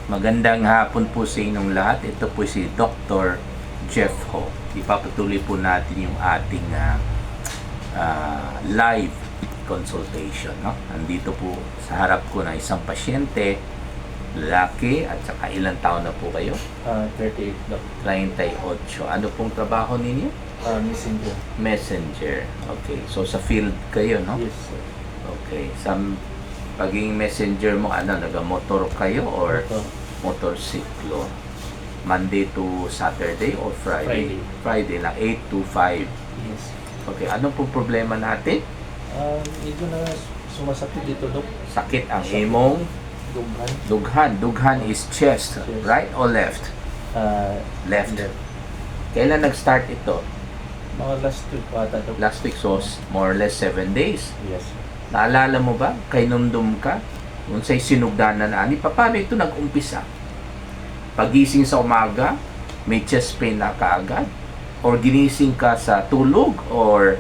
Magandang hapon po sa inyong lahat. Ito po si Dr. Jeff Ho. Ipapatuloy po natin yung ating live consultation. No? Nandito po sa harap ko na isang pasyente, lalaki, at saka ilang taon na po kayo? 38, Doc. 38. Ano pong trabaho ninyo? Messenger. Messenger. Okay. So sa field kayo, no? Yes, sir. Okay. Sa pagiging messenger mo, naga-motor kayo or Ito. motorsiklo? Monday to Saturday or Friday? Friday lang, 8 to 5. Yes. Okay, ano pong problema natin? Medyo na sumasakit dito, Doc. Sakit ang imong Dughan. dughan. Dughan is chest, Yes. right or left? Left. Kailan nag-start ito? Mga last week ata, Doc. Last week, so more or less 7 days. Yes. Naalala mo ba? Kay numdum ka? Kung sa'y sinugdanan na ani, paano ito nag-umpisa? Pagising sa umaga, may chest pain na kaagad? Or ginising ka sa tulog? Or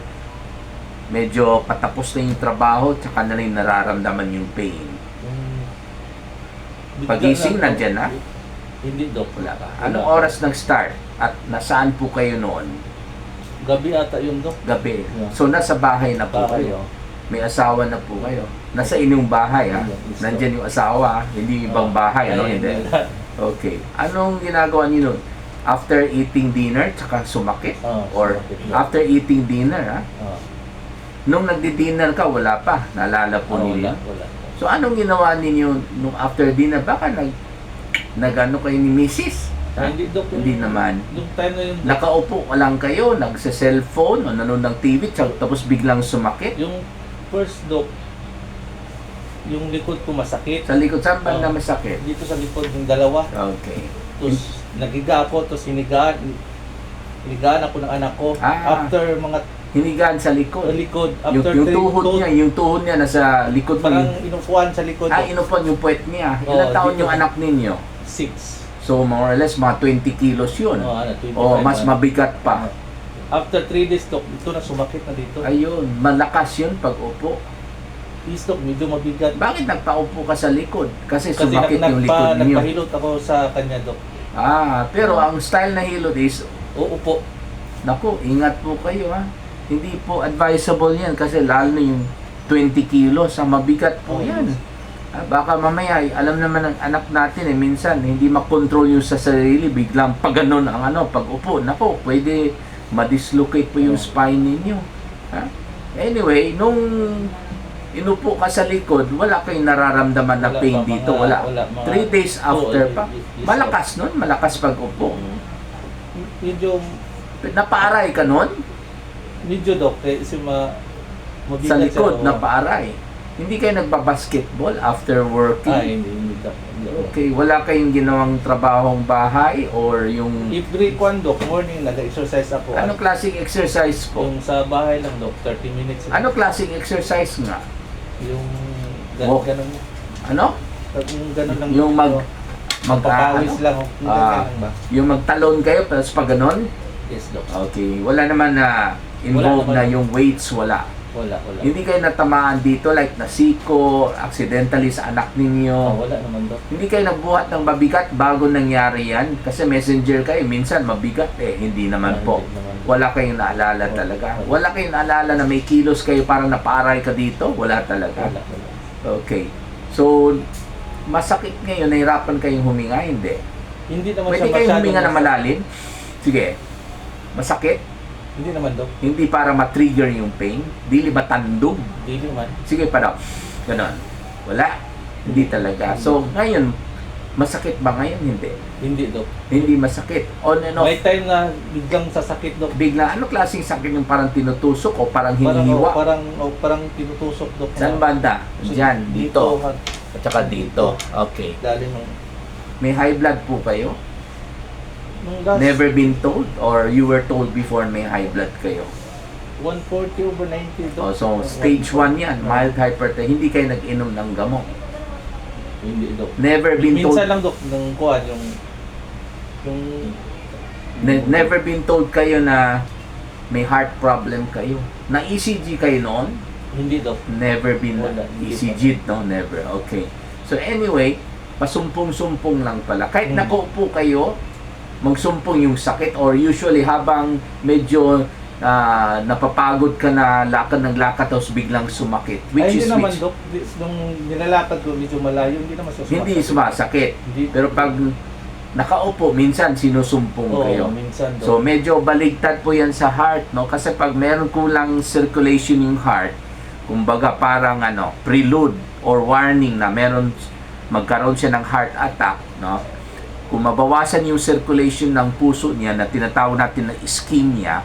medyo patapos na yung trabaho tsaka na lang nararamdaman yung pain? Pagising, nandyan na? Hindi, Doc. Wala ka. Anong oras nag-start? At nasaan po kayo noon? Gabi ata yun, Doc. Gabi. Yeah. So nasa bahay na po Bahay, kayo? oh. May asawa na po kayo? Nasa inyong bahay, ha? Yes, Nandyan yung asawa, hindi ibang bahay, ano? Ay, Hindi. Okay. Anong ginagawa niyo nun? After eating dinner, tsaka sumakit? Or sumakit, Doc. after eating dinner, ha? Ah, Nung nagdi-dinner ka, wala pa. Naalala po ninyo? wala. So, anong ginawa ninyo nung after dinner? Baka nag-ano kayo ni Mrs.? Ha? Hindi, Doc. Hindi naman. Yung time na yun, Doc, Nakaupo ka lang kayo, nagsa-cellphone, o nanonood ng TV, tapos biglang sumakit? yung first, Doc, yung likod ko masakit. Sa likod, saan ba na Oh. masakit? Dito sa likod yung dalawa. Okay. Tapos nagiga ako, tapos hinigaan ako ng anak ko. Ah. After mga Hinigaan sa likod. likod, Yung after yung tuhod niya nasa likod mo. parang inupuan sa likod. Inupuan yung puwet niya. Ilang Oo, taon dito. yung anak ninyo? 6. So, more or less, mga 20 kilos yun. 25. O, mas mabigat pa. After 3 days, Doc, ito na sumakit na dito. Ayun, malakas yun pag upo. Is, Doc, medyo mabigat. Bakit nagpaupo ka sa likod? Kasi Kasi sumakit yung likod niyo. nagpahilot ako sa kanya, Doc. Pero ang style na hilot is, Uupo. naku, ingat po kayo, ha. Hindi po advisable yan kasi lalo na yung 20 kilos, ang mabigat po yan. Baka mamaya, alam naman ng anak natin minsan hindi makontrol yung sa sarili, biglang pag ganun ang pag upo, naku, pwede ma-dislocate po yung spine ninyo. Ha? Anyway, nung inupo ka sa likod, wala kayong nararamdaman na Wala pain pa, dito, mga- wala. wala, mga 3 days after pa. yes, Malakas nun, malakas pag upo. Medyo, Napaaray ka nun? Doc, kasi mabigat Sa likod, siya, napaaray. Hindi kayo nagbabasketball after working? hindi, Doc. Okay, wala kayong ginawang trabahong bahay or yung... Every Doc, morning nag-exercise ako. Anong klaseng exercise po? Yung sa bahay lang, Doc, 30 minutes. Ano klaseng exercise nga? Yung Walk. ganun. Ano? Yung ganun lang. Yung magpapawis lang. Yung ganun lang ba? yung magtalon kayo, tapos pag ganon? Yes, Doc. Okay, wala naman na involved Wala na naman. yung weights, wala. Wala. Hindi kayo natamaan dito like nasiko, accidentally sa anak ninyo. Wala naman, Doc. Hindi kayo nagbuhat ng mabigat bago nangyari yan? Kasi messenger kayo, minsan mabigat hindi naman po. Hindi naman. Wala kayong naalala talaga. Wala kayong naalala na may kilos kayo parang napaaray ka dito? Wala talaga. Wala. Okay. So, masakit ngayon, nahirapan kayong huminga? Hindi. Hindi naman Pwede siya kayong masyadong huminga na masakit. malalim? Sige. Masakit? Hindi naman, Doc. Hindi para ma-trigger yung pain? Dili ba tandog? Hindi naman. Sige pa daw. Ganon. Wala. Hindi talaga. So, ngayon, masakit ba ngayon? Hindi. Hindi, Doc. Hindi masakit. On and off. May time na biglang sasakit, Doc. Bigla, ano klaseng sakit yung parang tinutusok o parang hinihiwa? Parang tinutusok, Doc. Saan banda? Diyan, dito. At saka dito. Okay. Dali nung May high blood po kayo? last Never been told? Or you were told before may high blood kayo? 140/90, Doc. So, stage 1 yan. Mild hypertension. Hindi kayo nag-inom ng gamot. Hindi, Doc. Never been told. Minsan lang, Doc, nung kuhan, yung Never been told kayo na may heart problem kayo. Na ECG kayo noon? hindi, Doc. Never been Wala, hindi ECG, no? Never. Okay. So anyway, pasumpong-sumpong lang pala. Kahit nakaupo kayo, magsumpong yung sakit, or usually habang medyo napapagod ka na lakad ng lakad tapos biglang sumakit. Ay, hindi naman, Dok. Nung nilalakad ko medyo malayo, hindi naman sumasakit. Hindi sumasakit. Pero pag nakaupo, minsan sinusumpong kayo. Minsan, Dok. So medyo baligtad po yan sa heart, no? Kasi pag meron kulang circulation yung heart, kumbaga parang prelude or warning na magkaroon siya ng heart attack, no? Kung mabawasan yung circulation ng puso niya na tinatawag natin na ischemia,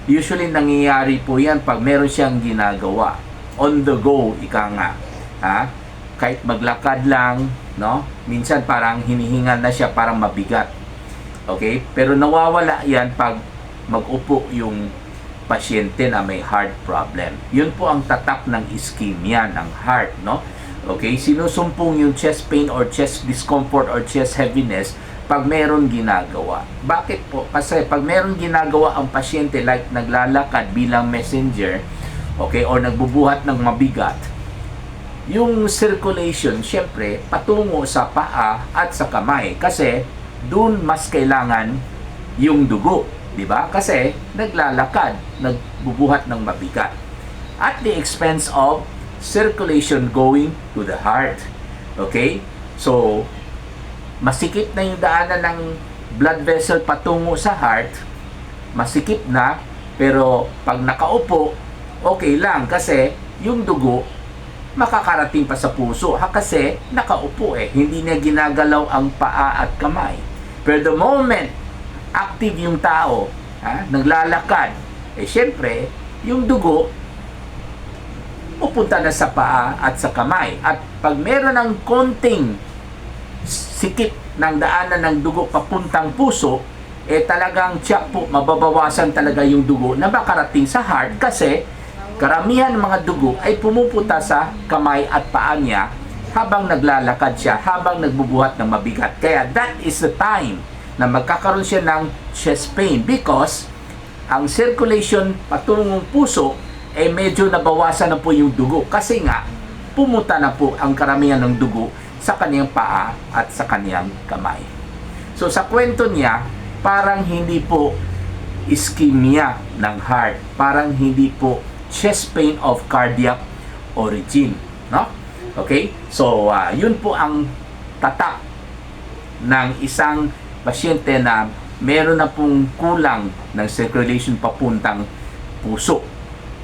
usually nangyayari po yan pag meron siyang ginagawa. On the go, ika nga. Ha? Kahit maglakad lang, no? Minsan parang hinihingal na siya, parang mabigat. Okay? Pero nawawala yan pag mag-upo yung pasyente na may heart problem. Yun po ang tatak ng ischemia ng heart, no? Okay? Sinusumpong yung chest pain or chest discomfort or chest heaviness pag meron ginagawa. Bakit po? Kasi pag meron ginagawa ang pasyente, like naglalakad bilang messenger, okay, or nagbubuhat ng mabigat, yung circulation, syempre, patungo sa paa at sa kamay. Kasi, dun mas kailangan yung dugo. Diba? Kasi, naglalakad, nagbubuhat ng mabigat. At the expense of circulation going to the heart. Okay? So, masikip na yung daanan ng blood vessel patungo sa heart, masikip na, pero pag nakaupo, okay lang kasi yung dugo makakarating pa sa puso. Kasi nakaupo hindi niya ginagalaw ang paa at kamay. Pero the moment active yung tao, naglalakad, syempre, yung dugo pupunta na sa paa at sa kamay. At pag meron ng konting sikip ng daanan ng dugo papuntang puso, talagang tiyak po, mababawasan talaga yung dugo na makarating sa heart kasi karamihan ng mga dugo ay pumupunta sa kamay at paa niya habang naglalakad siya, habang nagbubuhat ng mabigat. Kaya that is the time na magkakaroon siya ng chest pain because ang circulation patungong puso medyo nabawasan na po yung dugo kasi nga pumunta na po ang karamihan ng dugo sa kaniyang paa at sa kaniyang kamay. So sa kwento niya, parang hindi po ischemia ng heart, parang hindi po chest pain of cardiac origin, no? Okay? So yun po ang tatak ng isang pasyente na meron na pong kulang ng circulation papuntang puso.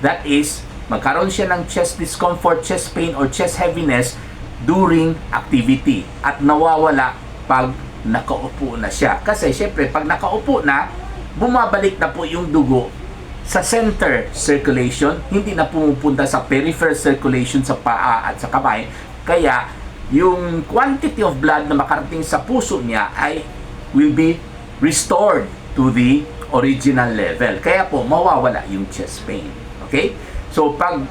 That is, magkaroon siya ng chest discomfort, chest pain, or chest heaviness during activity at nawawala pag nakaupo na siya. Kasi syempre, pag nakaupo na, bumabalik na po yung dugo sa center circulation, hindi na pumupunta sa peripheral circulation sa paa at sa kamay. Kaya, yung quantity of blood na makarating sa puso niya ay will be restored to the original level. Kaya po, mawawala yung chest pain. Okay? So, pag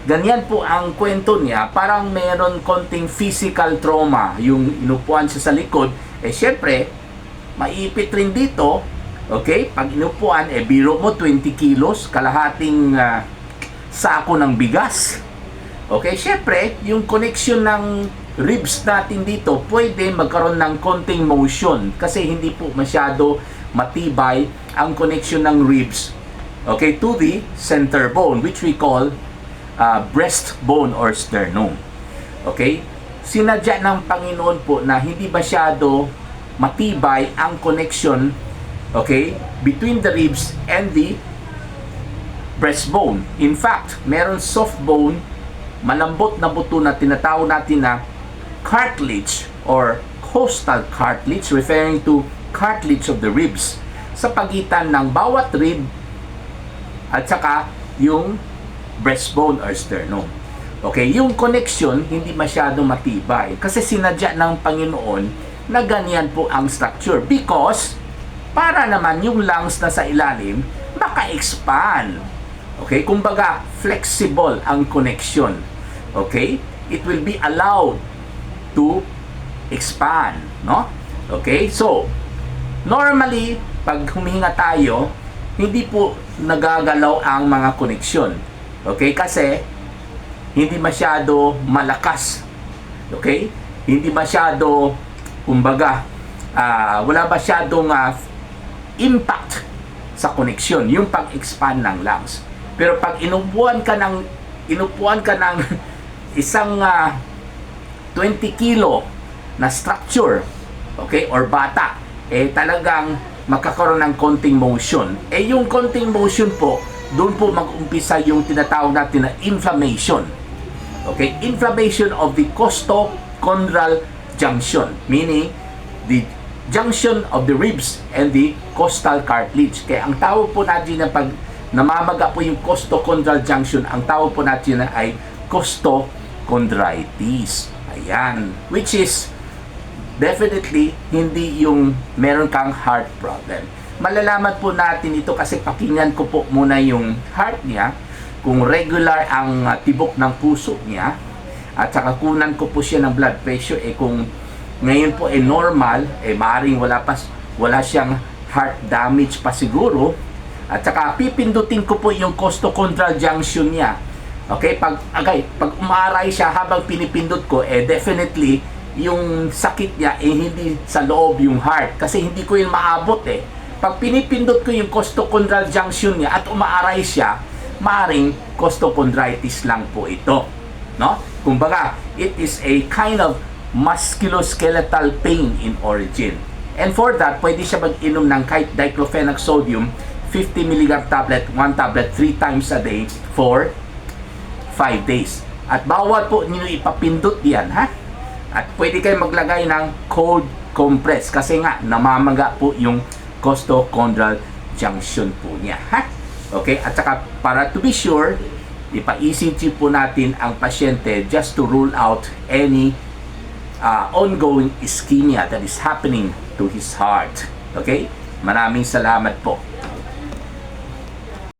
ganyan po ang kwento niya, parang meron konting physical trauma yung inupuan siya sa likod. Syempre, maiipit rin dito. Okay? Pag inupuan, biro mo 20 kilos, kalahating sako ng bigas. Okay? Syempre, yung connection ng ribs natin dito, pwede magkaroon ng konting motion kasi hindi po masyado matibay ang connection ng ribs, okay, to the center bone, which we call breastbone or sternum. Okay? Sinadya ng Panginoon po na hindi masyado matibay ang connection, okay, between the ribs and the breastbone. In fact, meron soft bone, malambot na buto na tinatawag natin na cartilage or costal cartilage, referring to cartilage of the ribs, sa pagitan ng bawat rib at saka yung breastbone or sternum. Okay, yung connection hindi masyado matibay kasi sinadya ng Panginoon na ganyan po ang structure because para naman yung lungs na sa ilalim maka-expand. Okay, kumbaga flexible ang connection. Okay, it will be allowed to expand, no? Okay, so normally pag humihinga tayo, hindi po nagagalaw ang mga koneksyon. Okay, kasi hindi masyado malakas. Okay? hindi masyado, kumbaga, wala masyadong impact sa koneksyon, yung pag-expand ng lungs. Pero pag inupuan ka ng isang 20 kilo na structure, okay, or bata, talagang magkakaroon ng konting motion. Yung konting motion po, doon po mag-umpisa yung tinatawag natin na inflammation. Okay, inflammation of the costochondral junction, meaning the junction of the ribs and the costal cartilage. Kaya ang tawag po natin na pag namamaga po yung costochondral junction, ang tawag po natin na ay costochondritis. Ayan, which is definitely hindi yung meron kang heart problem. Malalaman po natin ito kasi pakinggan ko po muna yung heart niya, kung regular ang tibok ng puso niya, at saka kunan ko po siya ng blood pressure. Kung ngayon po normal, maaaring wala siyang heart damage pa siguro. At saka pipindutin ko po yung costochondral junction niya. Okay, pag umaaray siya habang pinipindot ko, definitely yung sakit niya hindi sa loob yung heart, kasi hindi ko yun maabot. Pag pinipindot ko yung costochondral junction niya at umaaray siya, maaring costochondritis lang po ito, no? Kumbaga, it is a kind of musculoskeletal pain in origin. And for that, pwede siya mag-inom ng kahit diclofenac sodium 50 mg tablet, 1 tablet 3 times a day for 5 days. At bawal po ninyo ipapindot yan, ha? At pwede kayo maglagay ng cold compress kasi nga namamaga po yung costochondral junction po niya, ha? Okay, at saka para to be sure, ipa-ECG po natin ang pasyente just to rule out any ongoing ischemia that is happening to his heart. Okay? Maraming salamat po.